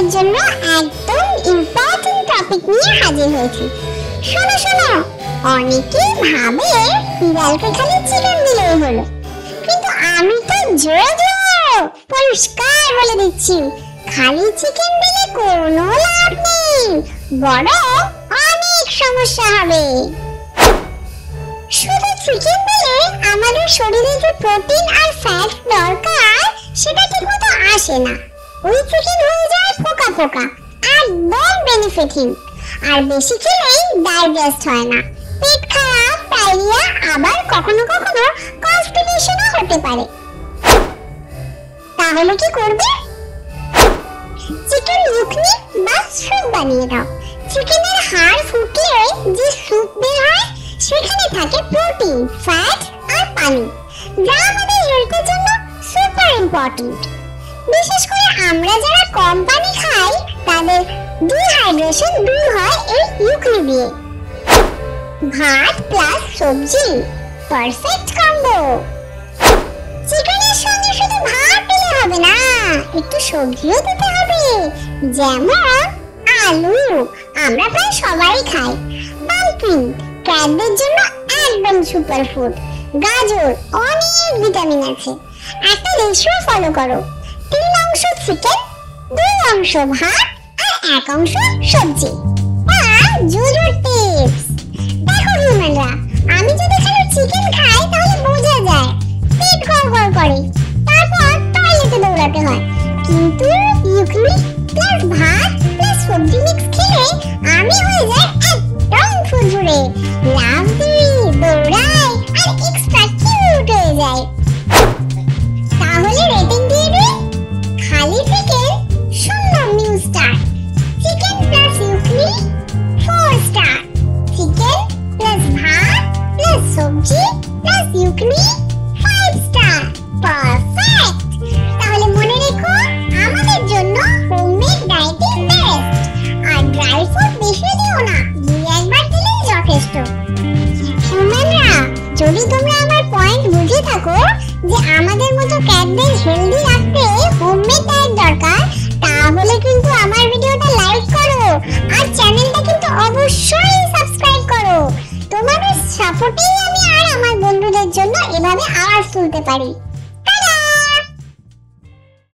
তোমাদের জন্য একদম ইম্পর্টেন্ট টপিক নিয়ে হাজির হয়েছি। শোনো শোনো, অনেকেই ভাবে বিড়ালকে খালি চিকেন দিলেই হলো, কিন্তু আমি তো জোরে পরিষ্কার বলে দিচ্ছি, খালি চিকেন দিলে কোনো লাভ নেই, বরং অনেক সমস্যা হবে। শুধু চিকেন দিলে আমাদের শরীরে যে প্রোটিন আর ফ্যাট দরকার সেটা ঠিকমতো আসে না। ওই চিকেন হয়ে যায় পোকা পোকা, একদম বেনিফিটহীন, আর বেশি খেলেই ডাইজেস্ট হয় না, পেট খারাপ, ডায়রিয়া, আবার কখনো কখনো কনস্টিপেশনও হতে পারে। তাহলে কি করবে? চিকেন ইউকনি বা স্যুপ বানিয়ে দাও। চিকেনের হাড় ফুটিয়ে যে স্যুপ বের হয় সেখানে থাকে প্রোটিন, ফ্যাট আর পানি, যা আমাদের হেলথের জন্য সুপার ইম্পর্টেন্ট। বিশেষ করে আমরা যারা কম পানি খাই তাদের ডিহাইড্রেশন দূর হয় এই ইউকনি দিয়ে। ভাত প্লাস সবজি, পারফেক্ট কম্বো। চিকেনের সঙ্গে শুধু ভাত দিলে হবে না, একটু সবজিও দিতে হবে, যেমন আলু, আমরা প্রায় সবাই খাই, পাম্পকিন ক্যাটদের জন্য একদম সুপারফুড, গাজর অনেক ভিটামিন আছে। একটা রেশিও ফলো করো, 3 অংশ চিকেন, 2 অংশ ভাত আর 1 অংশ সবজি। জোজোর টিপস দেখো হিউম্যানরা, আমি যদি খালি চিকেন খাই তাহলে বোঝা যায় পেট গড়গড় করে, তারপর টয়লেটে দৌড়াতে হয়, কিন্তু ইউকনি প্লাস ভাত প্লাস সবজি মিক্স খেলে আমি হয়ে যাই একদম ফুরফুরে, লাভ দিই, দৌড়াই আর এক্সট্রা কিউট হয়ে যাই। তাহলে রেটিং দিয়ে দিই, খালি চিকেন 0 স্টার, চিকেন প্লাস ইউকনি 4 স্টার, চিকেন প্লাস ভাত প্লাস সবজি প্লাস ইউকনি 5 স্টার, পারফেক্ট। তাহলে মনে রেখো, আমাদের জন্য হোমমেড ডায়েটই বেস্ট, আর ড্রাই ফুড বেশি দিও না, 2-1 দিলেই যথেষ্ট। হিউম্যানরা, যদি তোমরা আমার পয়েন্ট বুঝে থাকো যে আমাদের মতো ক্যাটদের হেলদি রাখতে হোমমেড ডায়েট দরকার, তাহলে কিন্তু আমার ভিডিওটা লাইক করো আর চ্যানেলটা কিন্তু অবশ্যই সাবস্ক্রাইব করো। তোমাদের সাপোর্টেই আমি আর আমার বন্ধুদের জন্য এভাবে আওয়াজ তুলতে পারি।